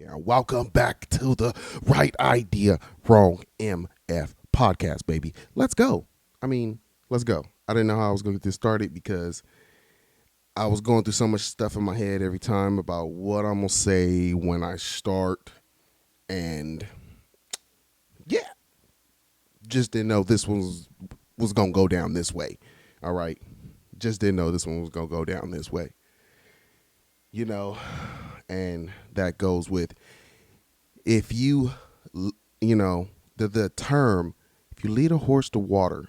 Yeah, welcome back to the Right Idea, Wrong MF podcast, baby. Let's go. I mean, let's go. I didn't know how I was going to get this started because I was going through so much stuff in my head every time about what I'm going to say when I start. And yeah, just didn't know this one was going to go down this way. All right. Just didn't know this one was going to go down this way. You know, and that goes with if you, the term, if you lead a horse to water,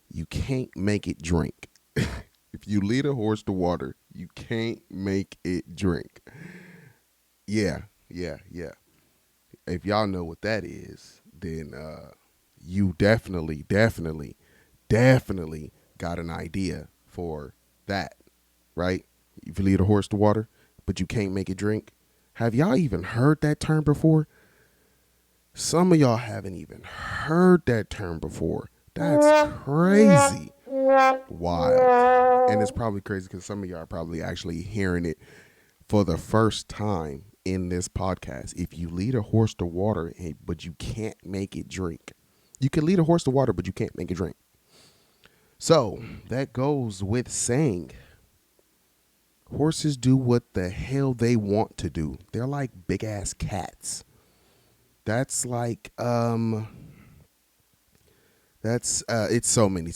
you can't make it drink. If you lead a horse to water, you can't make it drink. Yeah. If y'all know what that is, then you definitely got an idea for that, right? If you lead a horse to water, but you can't make it drink. Have y'all even heard that term before? Some of y'all haven't even heard that term before. That's crazy. Wild. And it's probably crazy because some of y'all are probably actually hearing it for the first time in this podcast. If you lead a horse to water, but you can't make it drink. You can lead a horse to water, but you can't make it drink. So that goes with saying horses do what the hell they want to do. They're like big ass cats. That's like it's so many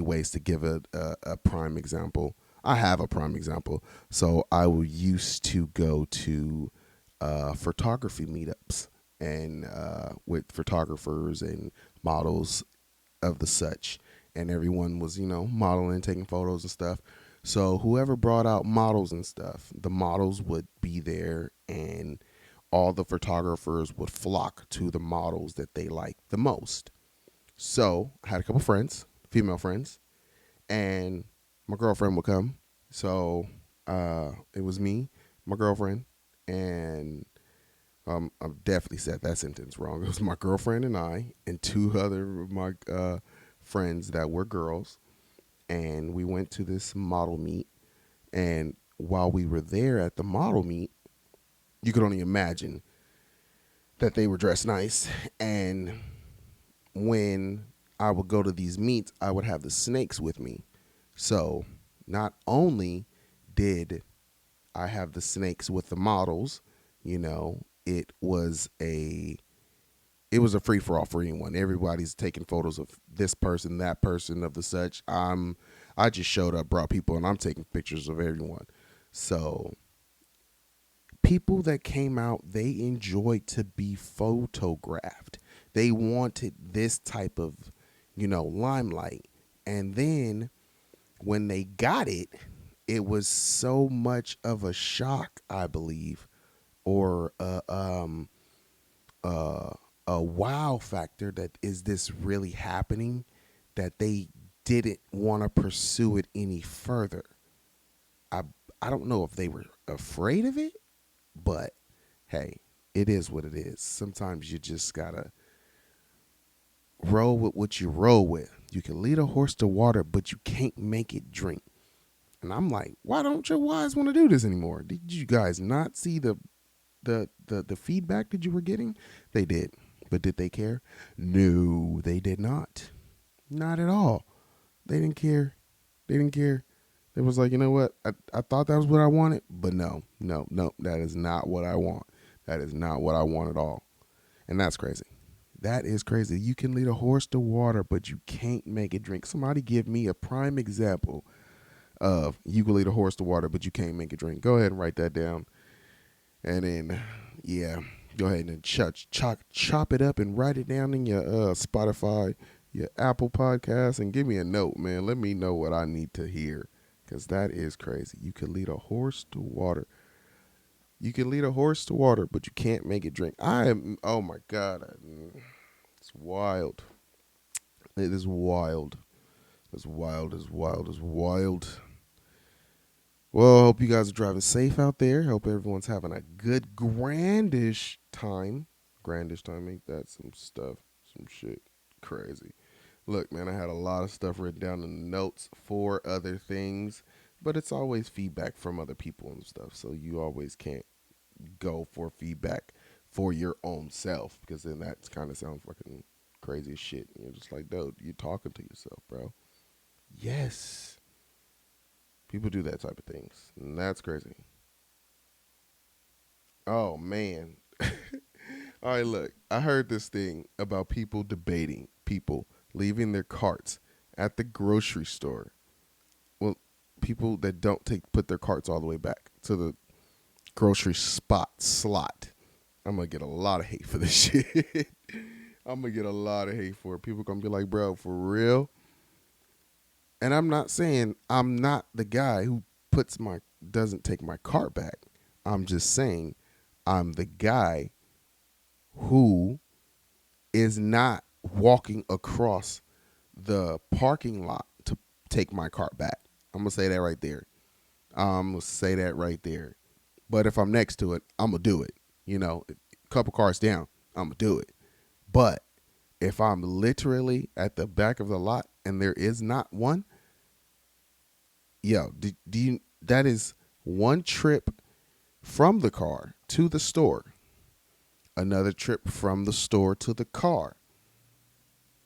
ways to give a prime example. I have a prime example. So I used to go to photography meetups and with photographers and models of the such, and everyone was modeling, taking photos and stuff. So whoever brought out models and stuff, the models would be there, and all the photographers would flock to the models that they liked the most. So I had a couple friends, female friends, and my girlfriend would come. So it was me, my girlfriend, and I definitely said that sentence wrong. It was my girlfriend and I, and two other of my friends that were girls, and we went to this model meet. And while we were there at the model meet, you could only imagine that they were dressed nice. And when I would go to these meets, I would have the snakes with me. So not only did I have the snakes with the models, it was a free for all for anyone. Everybody's taking photos of this person, that person, of the such. I just showed up, brought people, and I'm taking pictures of everyone. So people that came out, they enjoyed to be photographed. They wanted this type of, limelight. And then when they got it, it was so much of a shock, I believe, or a wow factor that is this really happening, that they didn't want to pursue it any further. I I don't know if they were afraid of it, but hey, it is what it is. Sometimes you just gotta roll with what you roll with. You can lead a horse to water, but you can't make it drink. And I'm like, why don't your wives want to do this anymore? Did you guys not see the feedback that you were getting? They did. But did they care? No, they did not. Not at all. They didn't care. They didn't care. It was like, you know what? I thought that was what I wanted, but no, that is not what I want. That is not what I want at all. And that's crazy. That is crazy. You can lead a horse to water, but you can't make it drink. Somebody give me a prime example of you can lead a horse to water, but you can't make it drink. Go ahead and write that down. And then, yeah, go ahead and chop it up and write it down in your Spotify, your Apple Podcast, and give me a note, man. Let me know what I need to hear, because that is crazy. You can lead a horse to water. You can lead a horse to water, but you can't make it drink. Oh my God. It's wild. It is wild. It's wild. It's wild. It's wild. Well, I hope you guys are driving safe out there. Hope everyone's having a good, grandish time. Grandish time, ain't that some stuff? Some shit. Crazy. Look, man, I had a lot of stuff written down in the notes for other things, but it's always feedback from other people and stuff, so you always can't go for feedback for your own self, because then that kind of sounds fucking crazy as shit. You're just like, dude, you're talking to yourself, bro. Yes. People do that type of things. And that's crazy. Oh, man. All right, look. I heard this thing about people debating people leaving their carts at the grocery store. Well, people that don't put their carts all the way back to the grocery slot. I'm gonna get a lot of hate for this shit. I'm gonna get a lot of hate for it. People gonna be like, bro, for real? And I'm not saying I'm not the guy who doesn't take my cart back. I'm just saying I'm the guy who is not walking across the parking lot to take my cart back. I'm gonna say that right there. I'm gonna say that right there. But if I'm next to it, I'm gonna do it. You know, a couple cars down, I'm gonna do it. But if I'm literally at the back of the lot and there is not one, yo, that is one trip from the car to the store, another trip from the store to the car,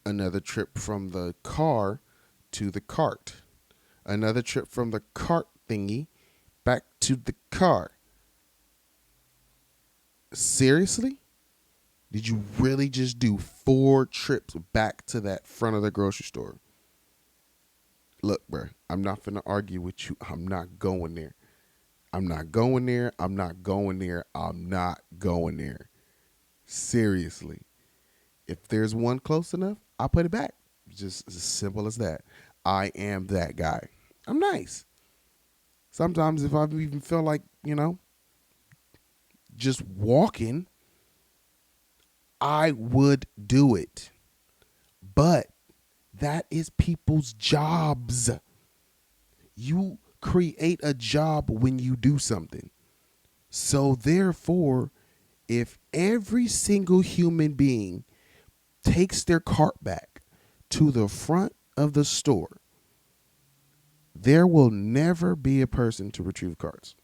another trip from the car to the cart, another trip from the cart thingy back to the car. Seriously? Did you really just do 4 trips back to that front of the grocery store? Look, bro, I'm not finna argue with you. I'm not going there. I'm not going there. I'm not going there. I'm not going there. Seriously. If there's one close enough, I'll put it back. Just as simple as that. I am that guy. I'm nice. Sometimes if I even feel like, just walking, I would do it. But that is people's jobs. You create a job when you do something. So therefore, if every single human being takes their cart back to the front of the store, there will never be a person to retrieve carts.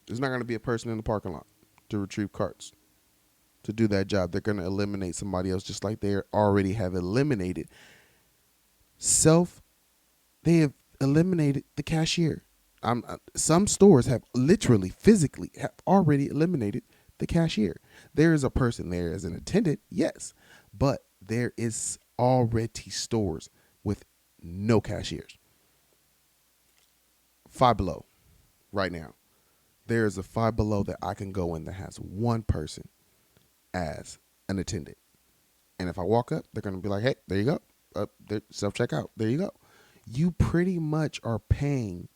There's not going to be a person in the parking lot to retrieve carts to do that job. They're going to eliminate somebody else, just like they already have eliminated they have eliminated the cashier. Some stores have literally, physically, have already eliminated the cashier. There is a person there as an attendant, yes, but there is already stores with no cashiers. Five Below, right now, there is a Five Below that I can go in that has one person as an attendant. And if I walk up, they're going to be like, hey, there you go. Self-checkout. There you go. You pretty much are paying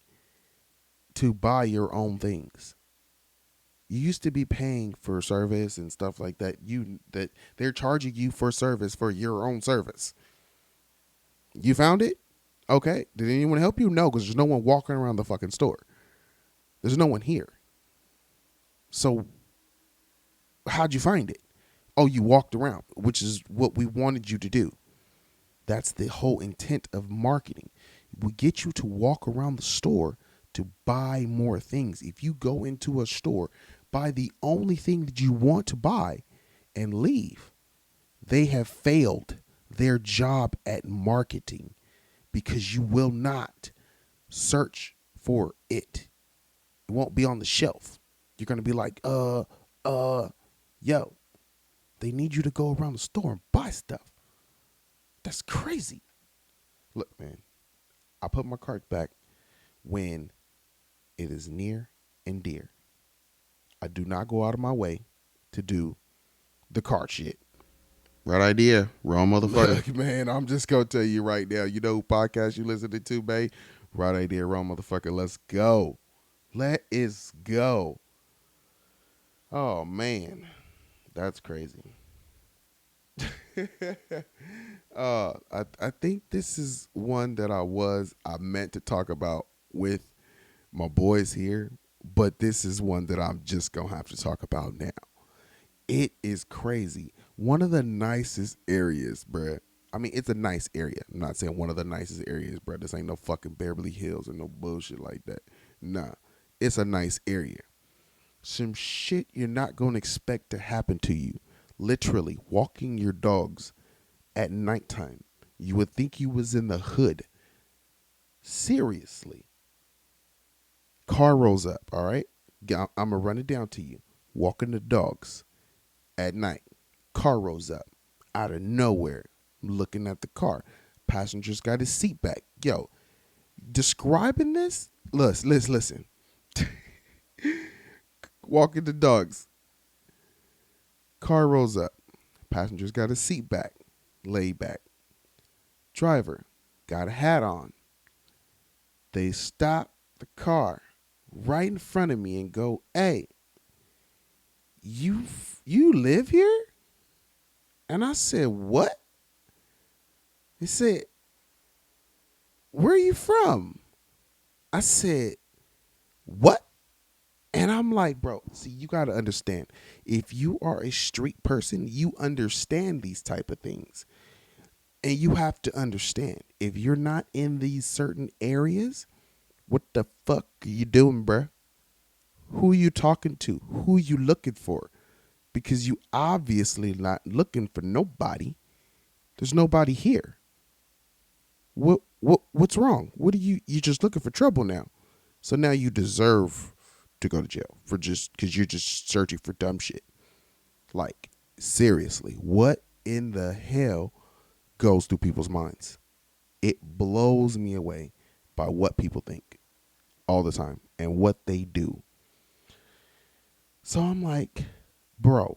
to buy your own things. You used to be paying for service and stuff like that. That they're charging you for service for your own service. You found it? Okay. Did anyone help you? No, because there's no one walking around the fucking store. There's no one here. So how'd you find it? Oh, you walked around, which is what we wanted you to do. That's the whole intent of marketing. We get you to walk around the store to buy more things. If you go into a store, buy the only thing that you want to buy and leave, they have failed their job at marketing, because you will not search for it. It won't be on the shelf. You're going to be like, yo, they need you to go around the store and buy stuff. That's crazy. Look, man, I put my cart back when it is near and dear. I do not go out of my way to do the cart shit. Right idea. Wrong motherfucker. Look, man, I'm just going to tell you right now. You know who podcast you listening to, babe? Right idea, wrong motherfucker. Let's go. Let us go. Oh, man. That's crazy. I think this is one that I meant to talk about with my boys here, but this is one that I'm just gonna have to talk about now. It is crazy. One of the nicest areas, bruh. I mean, it's a nice area. I'm not saying one of the nicest areas, bruh. This ain't no fucking Beverly Hills or no bullshit like that. Nah, it's a nice area. Some shit you're not going to expect to happen to you. Literally, walking your dogs at nighttime. You would think you was in the hood. Seriously. Car rolls up, all right? I'm going to run it down to you. Walking the dogs at night. Car rolls up out of nowhere. I'm looking at the car. Passenger's got his seat back. Yo, describing this? Listen. Walking the dogs. Car rolls up. Passenger's got his seat back. Laid back. Driver got a hat on. They stop the car right in front of me and go, "Hey, you live here?" And I said, "What?" He said, "Where are you from?" I said, "What?" And I'm like, bro, see, you got to understand. If you are a street person, you understand these type of things. And you have to understand, if you're not in these certain areas, what the fuck are you doing, bruh? Who are you talking to? Who are you looking for? Because you obviously not looking for nobody. There's nobody here. What's wrong? What are you just looking for trouble now? So now you deserve to go to jail for just because you're just searching for dumb shit. Like, seriously, what in the hell goes through people's minds? It blows me away by what people think all the time and what they do. So I'm like, bro,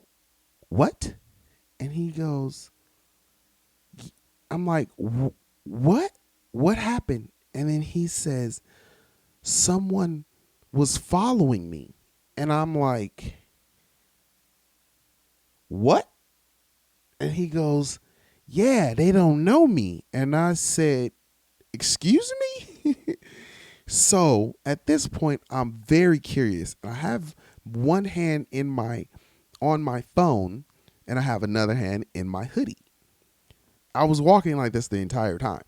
what? And he goes, I'm like, what? What happened? And then he says, someone was following me. And I'm like, what? And he goes, yeah, they don't know me. And I said, excuse me? So at this point, I'm very curious. I have one hand in my on my phone and I have another hand in my hoodie. I was walking like this the entire time.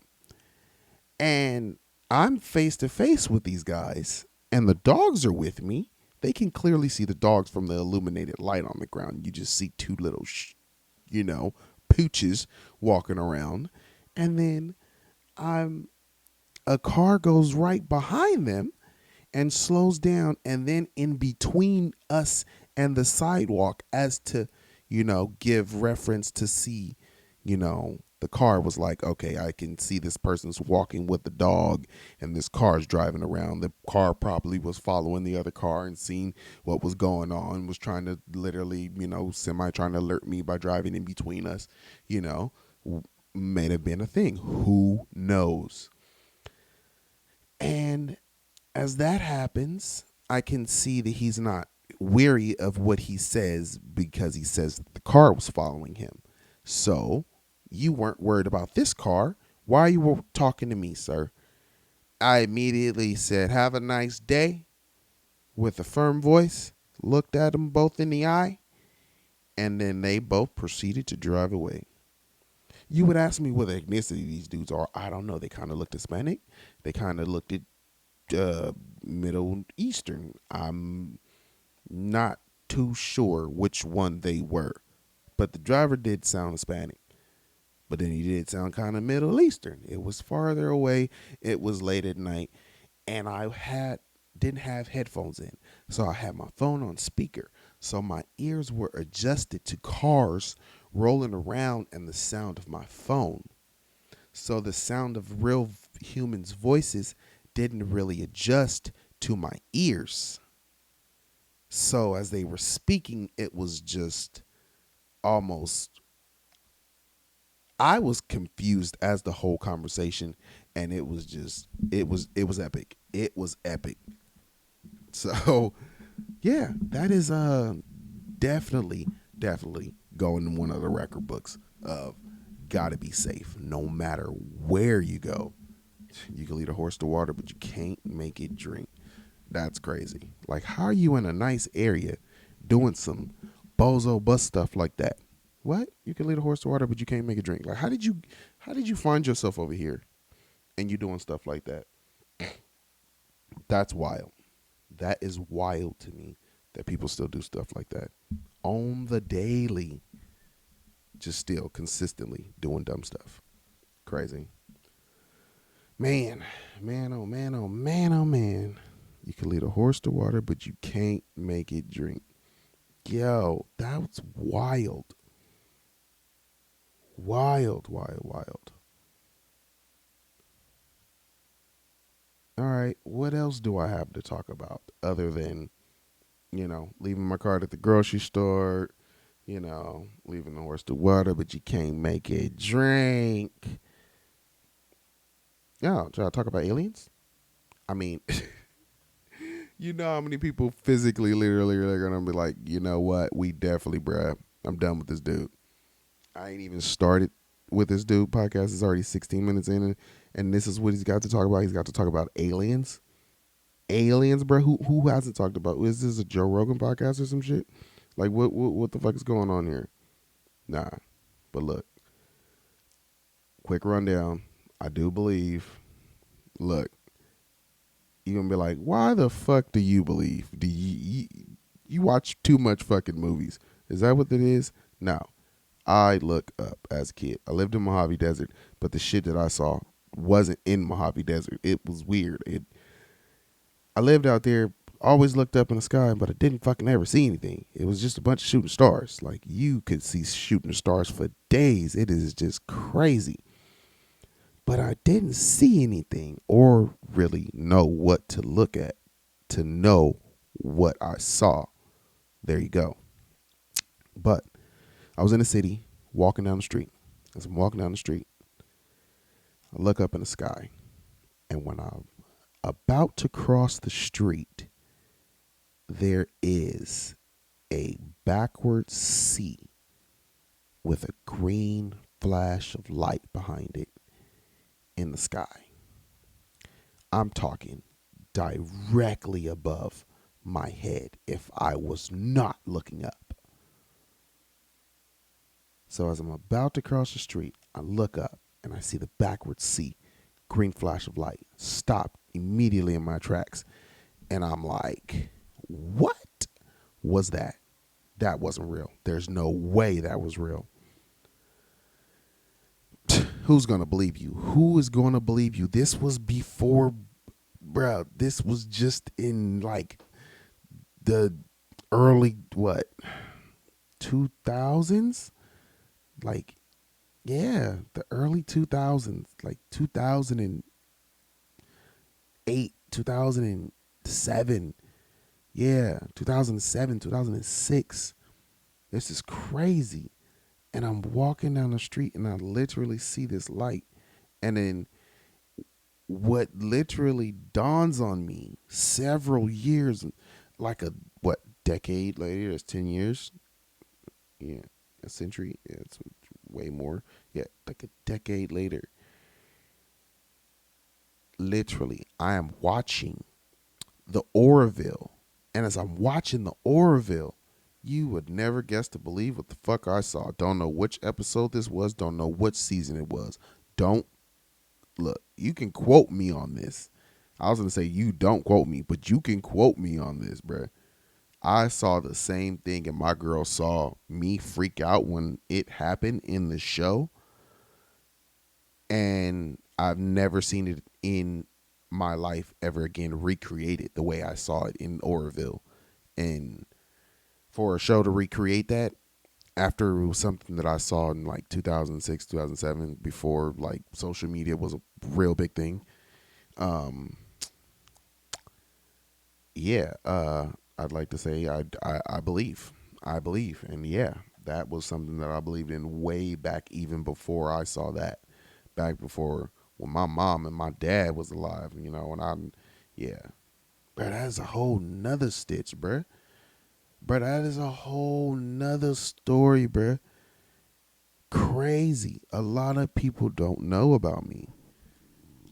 And I'm face to face with these guys and the dogs are with me. They can clearly see the dogs from the illuminated light on the ground. You just see two little pooches walking around. And then I'm a car goes right behind them and slows down, and then in between us and the sidewalk, as to give reference to see, the car was like, okay, I can see this person's walking with the dog and this car's driving around. The car probably was following the other car and seeing what was going on, was trying to literally, semi trying to alert me by driving in between us, you know may have been a thing, who knows. And as that happens, I can see that he's not weary of what he says, because he says that the car was following him. So you weren't worried about this car. Why are you talking to me, sir? I immediately said, have a nice day, with a firm voice, looked at them both in the eye, and then they both proceeded to drive away. You would ask me what the ethnicity these dudes are. I don't know. They kind of looked Hispanic. They kind of looked at Middle Eastern. I'm not too sure which one they were, but the driver did sound Hispanic. But then he did sound kind of Middle Eastern. It was farther away. It was late at night, and I didn't have headphones in, so I had my phone on speaker. So my ears were adjusted to cars rolling around and the sound of my phone. So the sound of real humans' voices didn't really adjust to my ears. So as they were speaking, it was just almost, I was confused as the whole conversation, and it was just, it was epic. It was epic. So yeah, that is definitely going in one of the record books of gotta be safe no matter where you go. You can lead a horse to water, but you can't make it drink. That's crazy. Like, how are you in a nice area doing some bozo bus stuff like that? What? You can lead a horse to water, but you can't make it drink. Like, how did you find yourself over here and you doing stuff like that? That's wild. That is wild to me. that people still do stuff like that on the daily, just still consistently doing dumb stuff. Crazy. Man, man, oh man, oh man, oh man. You can lead a horse to water, but you can't make it drink. Yo, that's wild. Wild, wild, wild. All right, what else do I have to talk about other than, leaving my cart at the grocery store, leaving the horse to water, but you can't make it drink? Yeah, should I talk about aliens? I mean, you know how many people physically, literally, are gonna be like, you know what? We definitely, bruh, I'm done with this dude. I ain't even started with this dude podcast. It's already 16 minutes in, and this is what he's got to talk about. He's got to talk about aliens. Aliens, bro. Who hasn't talked about? Is this a Joe Rogan podcast or some shit? Like, what the fuck is going on here? Nah. But look, quick rundown. I do believe. Look, you gonna be like, why the fuck do you believe? Do you watch too much fucking movies? Is that what it is? No. I look up as a kid. I lived in Mojave Desert, but the shit that I saw wasn't in Mojave Desert. It was weird. I lived out there, always looked up in the sky, but I didn't fucking ever see anything. It was just a bunch of shooting stars. Like, you could see shooting stars for days. It is just crazy. But I didn't see anything or really know what to look at to know what I saw. There you go. But I was in the city walking down the street. As I'm walking down the street, I look up in the sky. And when I'm about to cross the street, there is a backward sea with a green flash of light behind it in the sky. I'm talking directly above my head if I was not looking up. So as I'm about to cross the street, I look up and I see the backward sea, green flash of light, stop immediately in my tracks. And I'm like, what was that? That wasn't real. There's no way that was real. Who's going to believe you? Who is going to believe you? This was before, bro. This was just in like the early, what, 2000s? Like, yeah, the early 2000s, like 2008, 2007. Yeah, 2007, 2006. This is crazy. And I'm walking down the street and I literally see this light. And then what literally dawns on me several years, like a, what, decade later, that's 10 years. Yeah, a century. Yeah, it's way more. Yeah, like a decade later. Literally, I am watching the Oroville. And as I'm watching the Oroville, you would never guess to believe what the fuck I saw. Don't know which episode this was. Don't know what season it was. Don't look. You can quote me on this. I was gonna say you don't quote me, but you can quote me on this, bruh. I saw the same thing, and my girl saw me freak out when it happened in the show, and I've never seen it in my life ever again recreated the way I saw it in Oroville. And for a show to recreate that after it was something that I saw in like 2006, 2007, before like social media was a real big thing. Um, yeah, I'd like to say I believe. I believe. And yeah, that was something that I believed in way back even before I saw that. Back before when my mom and my dad was alive, and yeah. Bro, that is a whole nother stitch, bro. Bro, that is a whole nother story, bro. Crazy. A lot of people don't know about me.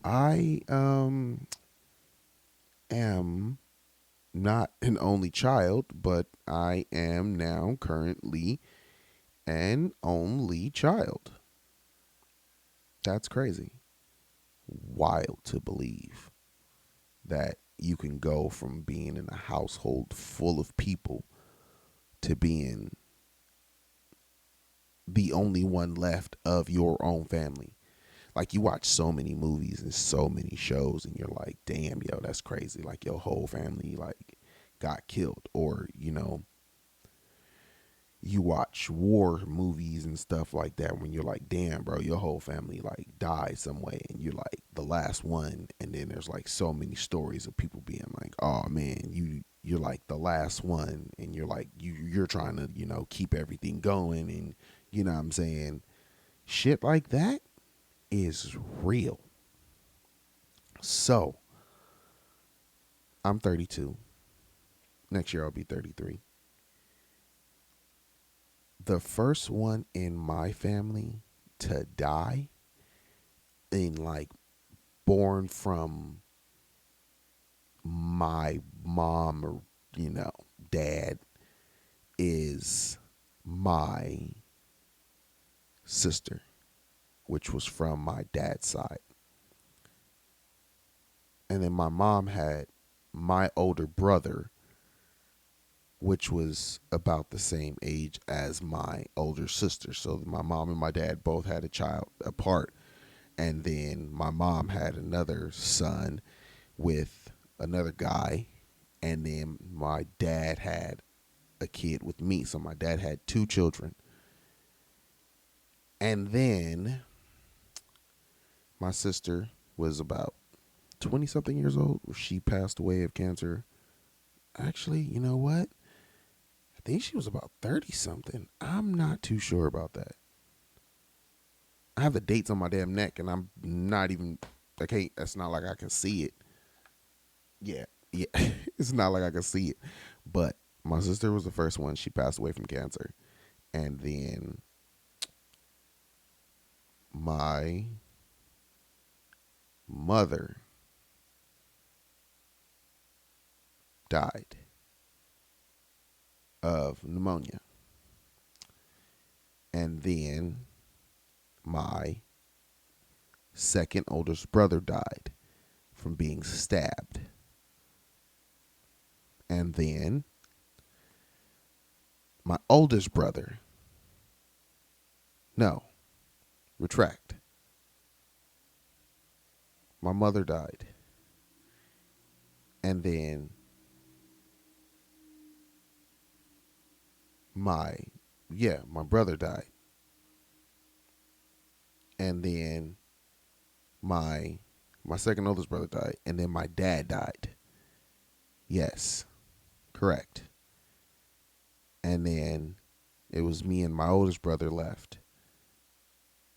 I am not an only child, but I am now currently an only child. That's crazy. Wild to believe that you can go from being in a household full of people to being the only one left of your own family. Like you watch so many movies and so many shows and you're like, damn, yo, that's crazy. Like your whole family like got killed. Or, you watch war movies and stuff like that when you're like, damn, bro, your whole family like died some way and you're like the last one. And then there's like so many stories of people being like, oh man, you're like the last one and you're like you're trying to, keep everything going, and you know what I'm saying? Shit like that is real. So, I'm 32. Next year I'll be 33. The first one in my family to die, in like born from my mom or, dad, is my sister, which was from my dad's side. And then my mom had my older brother, which was about the same age as my older sister. So my mom and my dad both had a child apart. And then my mom had another son with another guy. And then my dad had a kid with me. So my dad had two children. And then my sister was about 20 something years old. She passed away of cancer. Actually, you know what? I think she was about 30 something. I'm not too sure about that. I have the dates on my damn neck and I'm not even, I can't, that's not like I can see it. Yeah, yeah. It's not like I can see it. But my sister was the first one. She passed away from cancer. And then my mother died of pneumonia. And then my second oldest brother died from being stabbed. And then my oldest brother, no, retract. My mother died. And then my, my brother died. And then my second oldest brother died. And then my dad died. Yes, correct. And then it was me and my oldest brother left.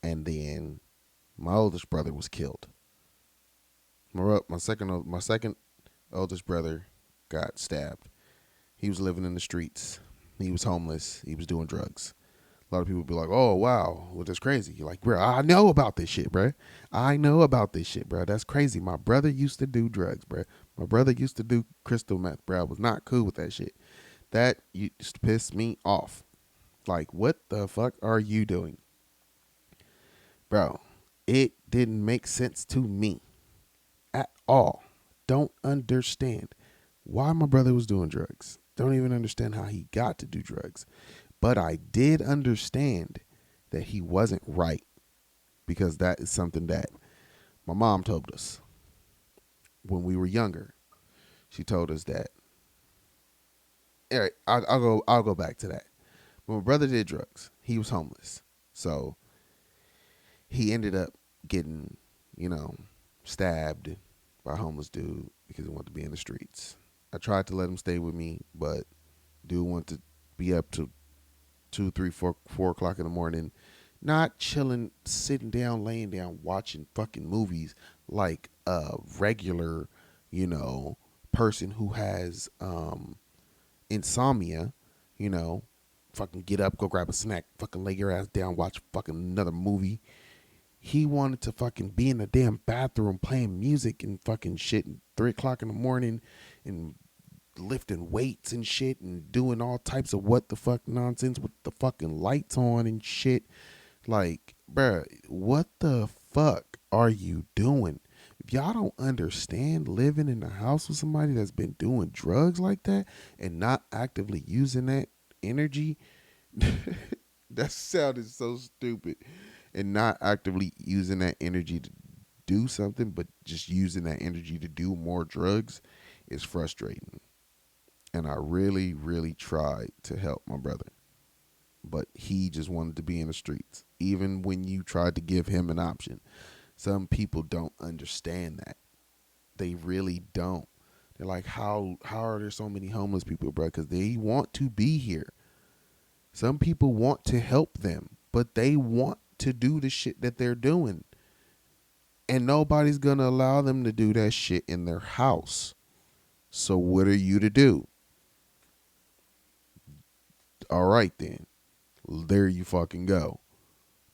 And then my oldest brother was killed. My second oldest brother got stabbed. He was living in the streets. He was homeless. He was doing drugs. A lot of people be like, "Oh wow, well that's crazy." You're like, "Bro, I know about this shit, bro. I know about this shit, bro. That's crazy. My brother used to do drugs, bro. My brother used to do crystal meth, bro. I was not cool with that shit. That used to piss me off. Like, what the fuck are you doing, bro? It didn't make sense to me at all. Don't understand why my brother was doing drugs. Don't even understand how he got to do drugs. But I did understand that he wasn't right, because that is something that my mom told us when we were younger. She told us that. All right, I'll go back to that. When my brother did drugs, he was homeless. So he ended up getting, you know, stabbed by a homeless dude because he wanted to be in the streets. I tried to let him stay with me, but dude wanted to be up to 2, 3, 4 o'clock in the morning, not chilling, sitting down, laying down, watching fucking movies like a regular, person who has insomnia, you know, fucking get up, go grab a snack, fucking lay your ass down, watch fucking another movie. He wanted to fucking be in the damn bathroom playing music and fucking shit at 3 o'clock in the morning and lifting weights and shit and doing all types of what the fuck nonsense with the fucking lights on and shit. Like, bruh, what the fuck are you doing? y'all don't understand living in the house with somebody that's been doing drugs like that and not actively using that energy. That sounded so stupid. And not actively using that energy to do something, but just using that energy to do more drugs is frustrating. And I really, really tried to help my brother, but he just wanted to be in the streets. Even when you tried to give him an option, some people don't understand that. They really don't. They're like, how are there so many homeless people, bro? Because they want to be here. Some people want to help them, but they want to do the shit that they're doing. And nobody's going to allow them to do that shit in their house. So what are you to do? All right, then. There you fucking go.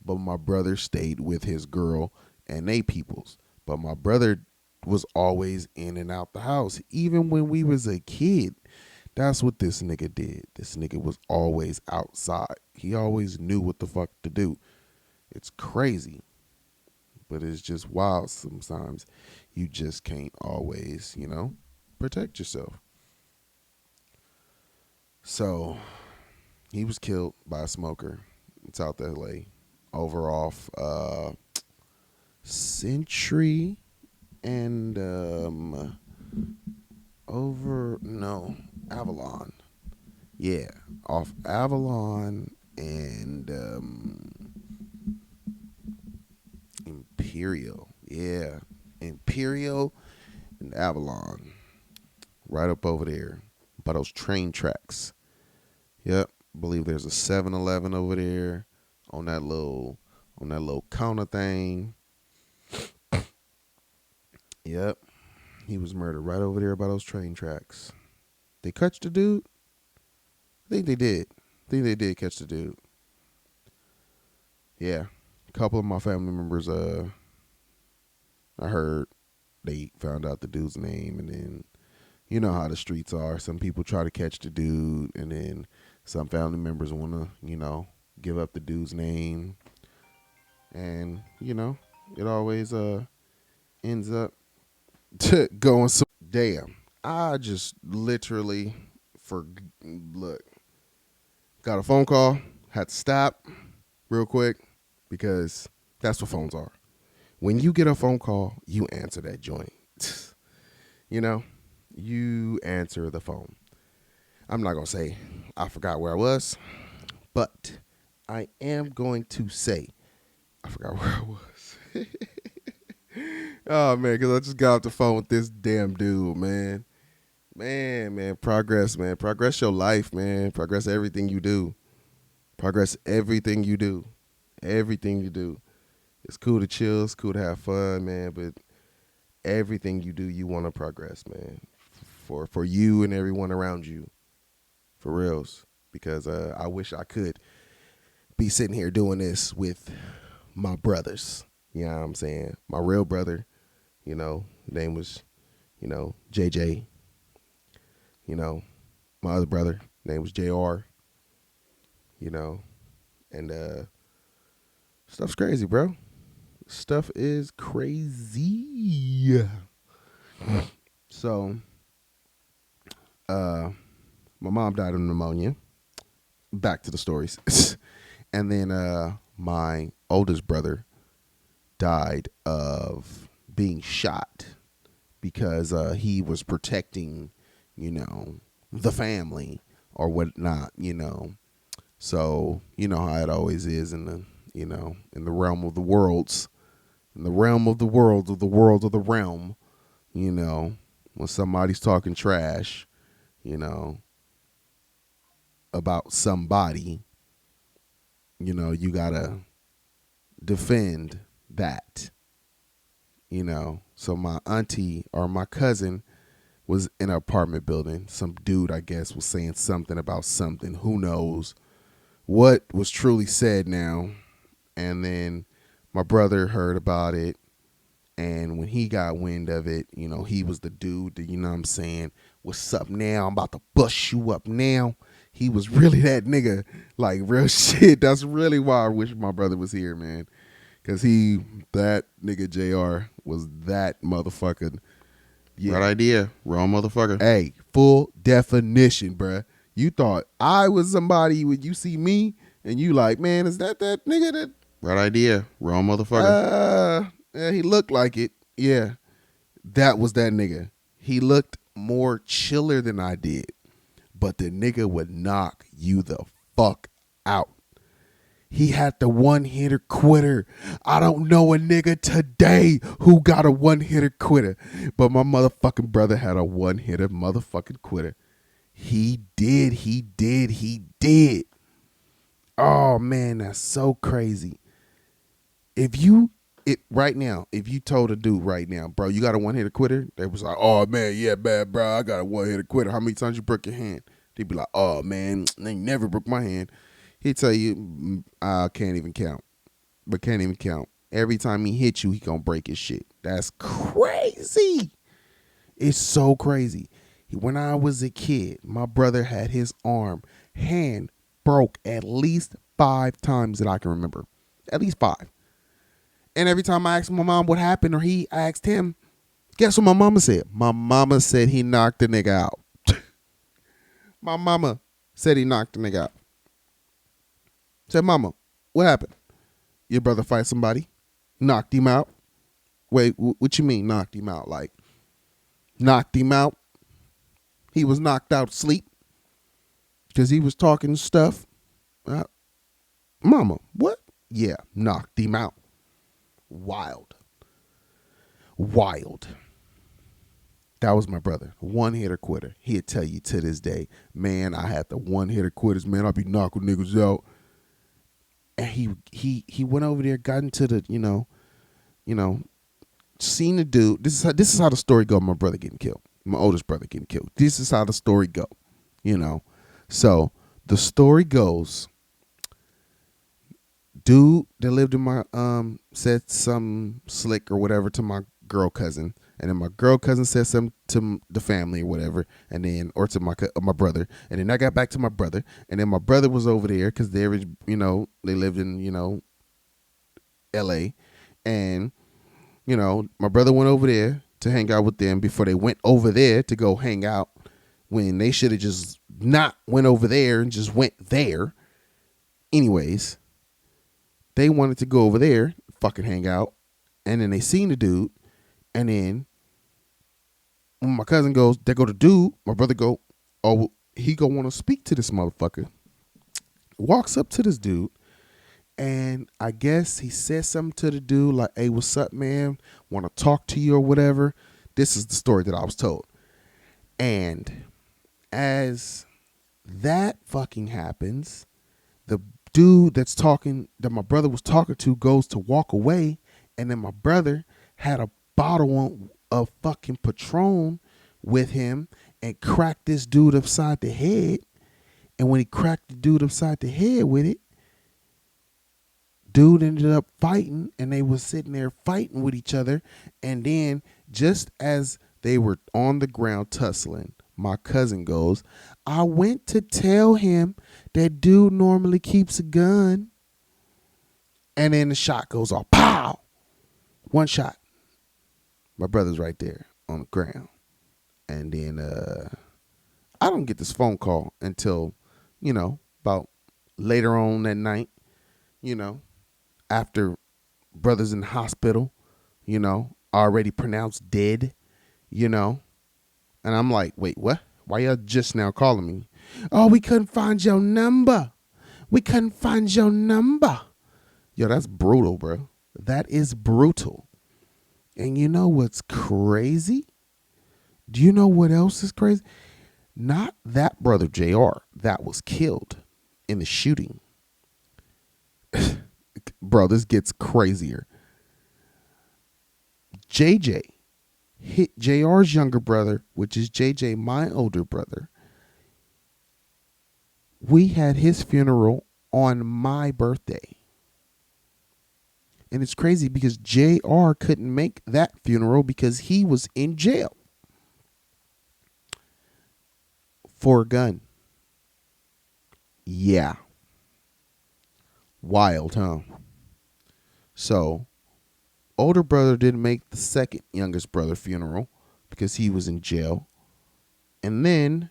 But my brother stayed with his girl and they peoples. But my brother was always in and out the house. Even when we was a kid, that's what this nigga did. This nigga was always outside. He always knew what the fuck to do. It's crazy. But it's just wild sometimes. You just can't always, protect yourself. So he was killed by a smoker in South LA over off Century and Avalon. Yeah, off Avalon and Imperial. Yeah, Imperial and Avalon. Right up over there by those train tracks. Yep, believe there's a 7-Eleven over there on that little counter thing. Yep, he was murdered right over there by those train tracks. They catch the dude? I think they did. I think they did catch the dude. Yeah, a couple of my family members. I heard they found out the dude's name, and then you know how the streets are. Some people try to catch the dude, and then some family members want to, give up the dude's name, and it always ends up going so damn. I just literally look, got a phone call, had to stop real quick because that's what phones are. When you get a phone call, you answer that joint. You answer the phone. I'm not going to say I forgot where I was, but I am going to say I forgot where I was. Oh, man, because I just got off the phone with this damn dude, man. Man, progress, man. Progress your life, man. Progress everything you do. Progress everything you do. Everything you do. It's cool to chill. It's cool to have fun, man, but everything you do, you want to progress, man. For you and everyone around you. For reals. Because I wish I could be sitting here doing this with my brothers. You know what I'm saying? My real brother, name was, JJ. My other brother, name was JR. And stuff's crazy, bro. Stuff is crazy. So, my mom died of pneumonia. Back to the stories. And then my oldest brother died of being shot because he was protecting, the family or whatnot, So, you know how it always is in the, in the realm of the worlds, in the realm of the world of the world of the realm, when somebody's talking trash, about somebody, you gotta defend that, So my auntie or my cousin was in an apartment building. Some dude, I guess, was saying something about something. Who knows what was truly said now? And then my brother heard about it. And when he got wind of it, he was the dude that, what I'm saying, what's up now? I'm about to bust you up now. He was really that nigga, like real shit. That's really why I wish my brother was here, man. Cause that nigga Jr. was that motherfucker. Right Yeah. idea, wrong motherfucker. Hey, full definition, bruh. You thought I was somebody when you see me and you like, man, is that nigga that Right idea, wrong motherfucker. yeah, he looked like it. Yeah. That was that nigga. He looked more chiller than I did. But the nigga would knock you the fuck out. He had the one hitter quitter. I don't know a nigga today who got a one hitter quitter, but my motherfucking brother had a one hitter motherfucking quitter. He did. He did. He did. Oh man, that's so crazy. If you right now, if you told a dude right now, bro, you got a one hitter quitter, they was like, oh man, yeah, bad bro, I got a one hitter quitter. How many times you broke your hand? They'd be like, oh man, they never broke my hand. He'd tell you, I can't even count, but can't even count. Every time he hit you, he gonna break his shit. That's crazy. It's so crazy. When I was a kid, my brother had his hand broke at least 5 times that I can remember. At least 5. And every time I asked my mom what happened or he asked him, guess what my mama said? My mama said he knocked the nigga out. My mama said he knocked the nigga out. Said, mama, what happened? Your brother fight somebody? Knocked him out? Wait, what you mean knocked him out? Like, knocked him out? He was knocked out asleep because he was talking stuff? Mama, what? Yeah, knocked him out. Wild. Wild. That was my brother. One hitter quitter. He'd tell you to this day, man, I had the one hitter quitters, man. I be knocking niggas out. And he went over there, got into the, seen the dude. This is how the story go. My brother getting killed. My oldest brother getting killed. This is how the story go. So the story goes, dude that lived in my said some slick or whatever to my girl cousin, and then my girl cousin said something to the family or whatever, and then or to my brother, and then I got back to my brother, and then my brother was over there because they were they lived in L.A. and my brother went over there to hang out with them before they went over there to go hang out when they should have just not went over there and just went there. Anyways, they wanted to go over there, fucking hang out, and then they seen the dude, and then when my cousin goes, they go to dude, my brother go, oh, he go want to speak to this motherfucker. Walks up to this dude, and I guess he said something to the dude like, hey, what's up, man? Want to talk to you or whatever. This is the story that I was told. And as that fucking happens, the dude that my brother was talking to goes to walk away, and then my brother had a bottle of fucking Patron with him and cracked this dude upside the head. And when he cracked the dude upside the head with it, dude ended up fighting, and they was sitting there fighting with each other. And then just as they were on the ground tussling, my cousin goes, I went to tell him that dude normally keeps a gun. And then the shot goes off. Pow! One shot. My brother's right there on the ground. And then I don't get this phone call until, about later on that night, after brother's in the hospital, already pronounced dead, And I'm like, wait, what? Why y'all just now calling me? Oh, we couldn't find your number. We couldn't find your number. Yo, that's brutal, bro. That is brutal. And you know what's crazy? Do you know what else is crazy? Not that brother JR that was killed in the shooting. Bro, this gets crazier. JJ hit JR's younger brother, which is JJ, my older brother. We had his funeral on my birthday. And it's crazy because JR couldn't make that funeral because he was in jail for a gun. Yeah. Wild, huh? So older brother didn't make the second youngest brother funeral because he was in jail. And then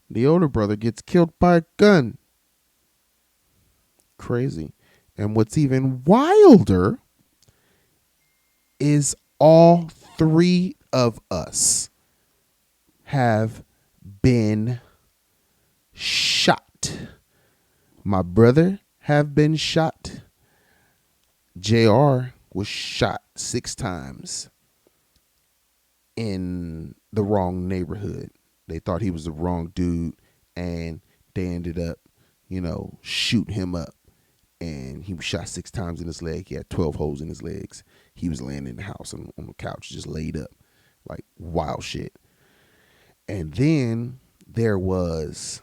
the older brother gets killed by a gun. Crazy. And what's even wilder is all three of us have been shot. My brother have been shot. JR was shot 6 times in the wrong neighborhood. They thought he was the wrong dude, and they ended up, shooting him up. And he was shot 6 times in his leg. He had 12 holes in his legs. He was laying in the house on the couch, just laid up, like wild shit. And then there was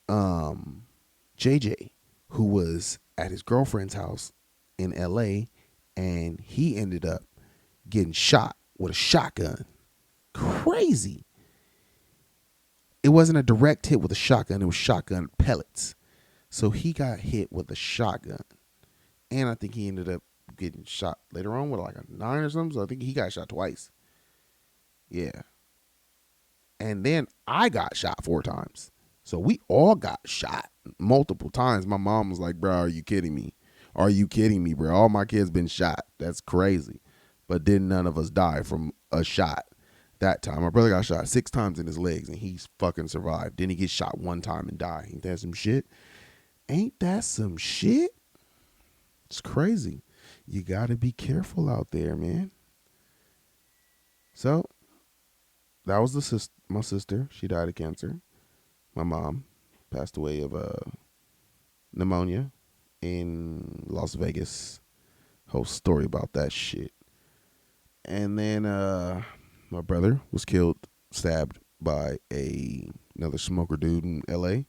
JJ, who was at his girlfriend's house in LA, and he ended up getting shot with a shotgun. Crazy. It wasn't a direct hit with a shotgun, it was shotgun pellets. So he got hit with a shotgun. And I think he ended up getting shot later on with like a 9 or something. So I think he got shot twice. Yeah. And then I got shot 4 times. So we all got shot multiple times. My mom was like, bro, are you kidding me? Are you kidding me, bro? All my kids been shot. That's crazy. But then none of us die from a shot that time. My brother got shot 6 times in his legs and he's fucking survived. Then he gets shot 1 time and die. Ain't that some shit? Ain't that some shit? It's crazy. You got to be careful out there, man. So that was my sister. She died of cancer. My mom passed away of pneumonia in Las Vegas. Whole story about that shit. And then my brother was killed, stabbed by another smoker dude in LA.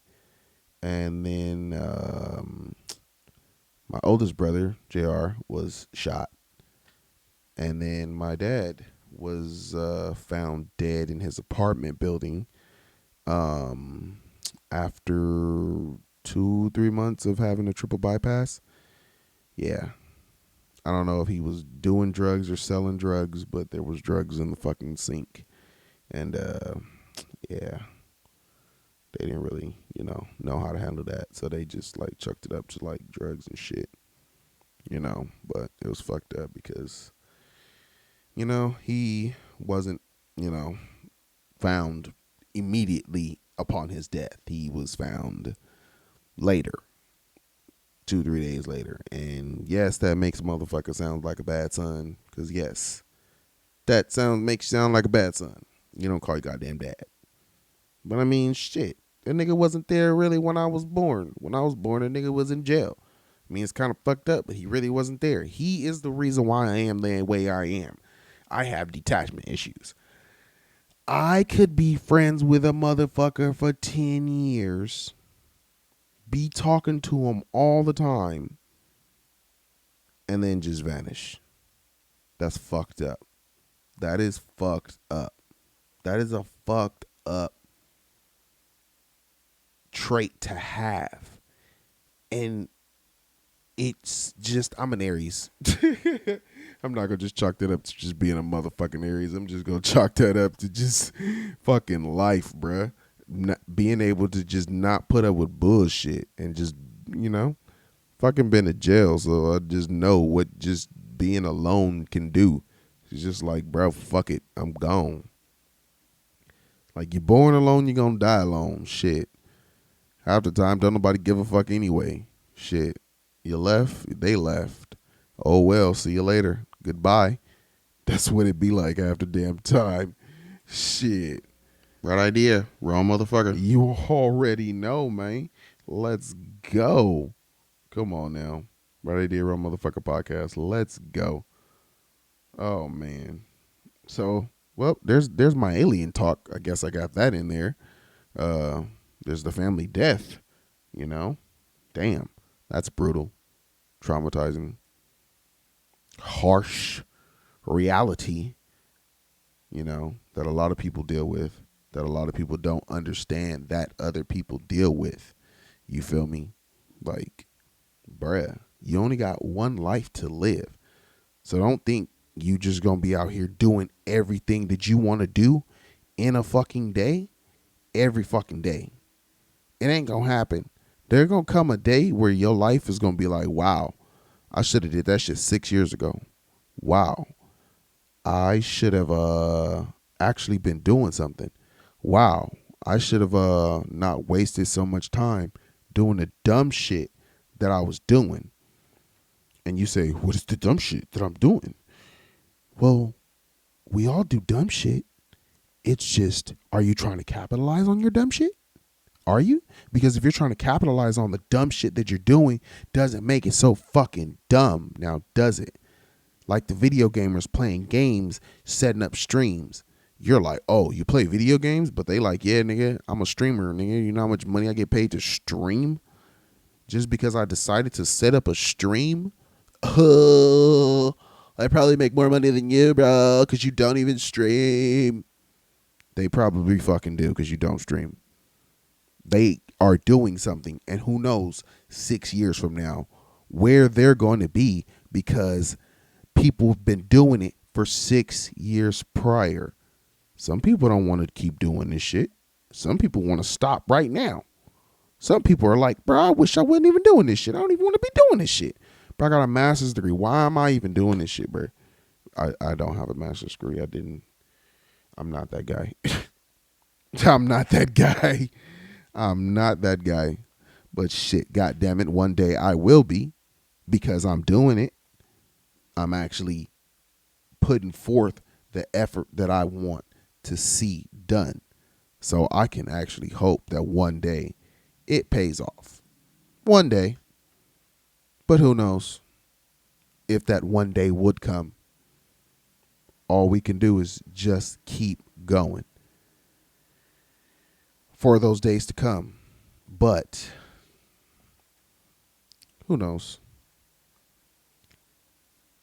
And then my oldest brother, JR, was shot. And then my dad was found dead in his apartment building after 2-3 months of having a triple bypass. Yeah. I don't know if he was doing drugs or selling drugs, but there was drugs in the fucking sink. And yeah, they didn't really, know how to handle that. So they just like chucked it up to like drugs and shit, but it was fucked up because, he wasn't, found immediately upon his death. He was found later, 2-3 days later. And yes, that makes a motherfucker sound like a bad son. Cause yes, that makes you sound like a bad son. You don't call your goddamn dad. But I mean, shit. That nigga wasn't there really when I was born. When I was born, that nigga was in jail. I mean, it's kind of fucked up, but he really wasn't there. He is the reason why I am the way I am. I have detachment issues. I could be friends with a motherfucker for 10 years, be talking to him all the time, and then just vanish. That's fucked up. That is fucked up. That is a fucked up trait to have. And it's just, I'm an Aries. I'm not gonna just chalk that up to just being a motherfucking Aries. I'm just gonna chalk that up to just fucking life, bruh. Not being able to just not put up with bullshit and just, fucking been to jail, so I just know what just being alone can do. It's just like, bro, fuck it, I'm gone. Like, you're born alone, you're gonna die alone. Shit. Half the time, don't nobody give a fuck anyway. Shit. You left, they left. Oh well, see you later. Goodbye. That's what it be like after damn time. Shit. Right idea. Wrong motherfucker. You already know, man. Let's go. Come on now. Right idea, wrong motherfucker podcast. Let's go. Oh man. So, well, there's my alien talk. I guess I got that in there. There's the family death, Damn. That's brutal. Traumatizing. Harsh reality, that a lot of people deal with, that a lot of people don't understand that other people deal with. You feel me? Like, bruh, You only got one life to live. So don't think you just gonna be out here doing everything that you want to do in a fucking day, every fucking day. It ain't gonna happen. There gonna come a day where your life is gonna be like, wow, I should have did that shit 6 years ago. Wow, I should have actually been doing something. Wow, I should have not wasted so much time doing the dumb shit that I was doing. And you say, what is the dumb shit that I'm doing? Well, we all do dumb shit. It's just, are you trying to capitalize on your dumb shit? Are you? Because if you're trying to capitalize on the dumb shit that you're doing, doesn't make it so fucking dumb. Now, does it? Like the video gamers playing games, setting up streams. You're like, oh, you play video games? But they like, yeah, nigga, I'm a streamer, nigga. You know how much money I get paid to stream? Just because I decided to set up a stream? Oh, I probably make more money than you, bro, because you don't even stream. They probably fucking do because you don't stream. They are doing something, and who knows 6 years from now where they're going to be because people have been doing it for 6 years prior. Some people don't want to keep doing this shit. Some people want to stop right now. Some people are like, bro, I wish I wasn't even doing this shit. I don't even want to be doing this shit. But I got a master's degree. Why am I even doing this shit, bro? I don't have a master's degree. I'm not that guy. I'm not that guy. I'm not that guy. But shit, God damn it, one day I will be because I'm doing it. I'm actually putting forth the effort that I want to see done. So I can actually hope that one day it pays off. One day. But who knows if that one day would come. All we can do is just keep going for those days to come. But who knows?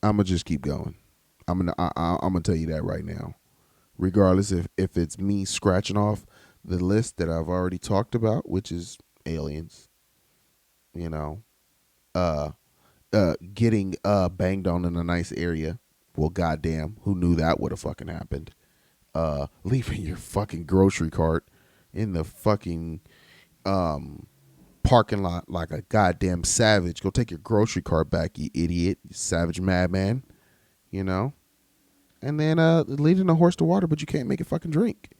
I'm gonna just keep going. I'm gonna tell you that right now. Regardless if it's me scratching off the list that I've already talked about, which is aliens, you know, uh, getting banged on in a nice area. Well, goddamn, who knew that would have fucking happened? Leaving your fucking grocery cart in the fucking parking lot like a goddamn savage. Go take your grocery cart back, you idiot, you savage madman. You know, and then leading a horse to water, but you can't make it fucking drink.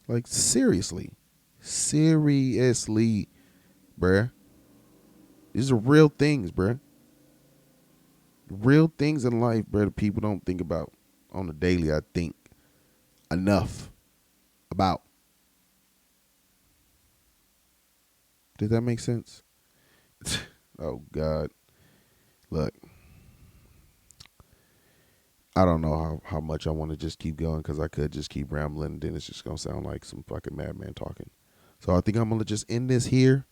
Like seriously, bruh. These are real things, bruh. Real things in life, bruh. That people don't think about on the daily. I think enough about. Did that make sense? Oh God, look. I don't know how much I want to just keep going because I could just keep rambling and then it's just going to sound like some fucking madman talking. So I think I'm going to just end this here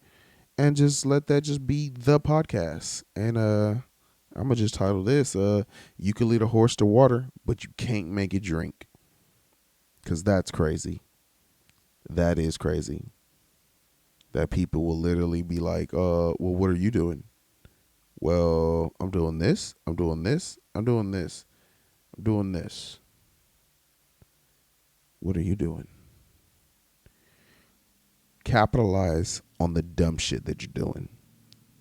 and just let that just be the podcast. And I'm going to just title this, You Can Lead a Horse to Water, but You Can't Make It Drink. Because that's crazy. That is crazy. That people will literally be like, well, what are you doing? Well, I'm doing this. I'm doing this. I'm doing this. Doing this. What are you doing? Capitalize on the dumb shit that you're doing.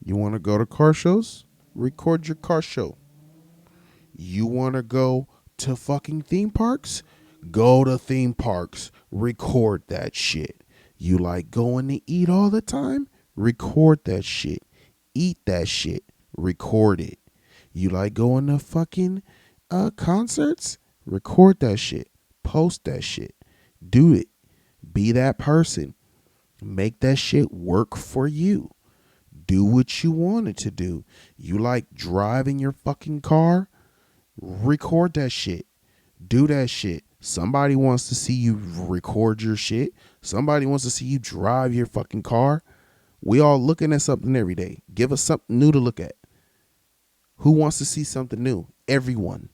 You want to go to car shows? Record your car show. You want to go to fucking theme parks? Go to theme parks. Record that shit. You like going to eat all the time? Record that shit. Eat that shit. Record it. You like going to fucking concerts? Record that shit. Post that shit. Do it. Be that person. Make that shit work for you. Do what you want it to do. You like driving your fucking car? Record that shit. Do that shit. Somebody wants to see you record your shit. Somebody wants to see you drive your fucking car. We all looking at something every day. Give us something new to look at. Who wants to see something new? Everyone.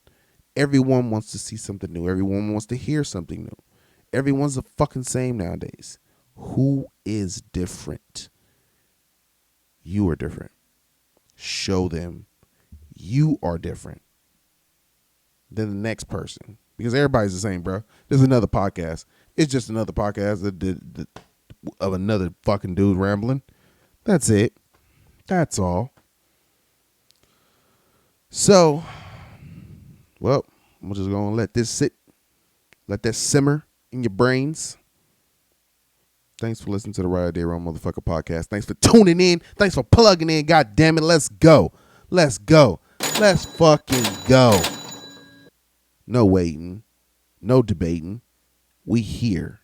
Everyone wants to see something new. Everyone wants to hear something new. Everyone's the fucking same nowadays. Who is different? You are different. Show them you are different than the next person, because everybody's the same, bro. There's another podcast. It's just another podcast of another fucking dude rambling. That's it. That's all. So, well, I'm just gonna let this sit, let that simmer in your brains. Thanks for listening to the Right Idea Wrong Motherfucker podcast. Thanks for tuning in. Thanks for plugging in. God damn it, let's go. Let's go. Let's fucking go. No waiting. No debating. We here.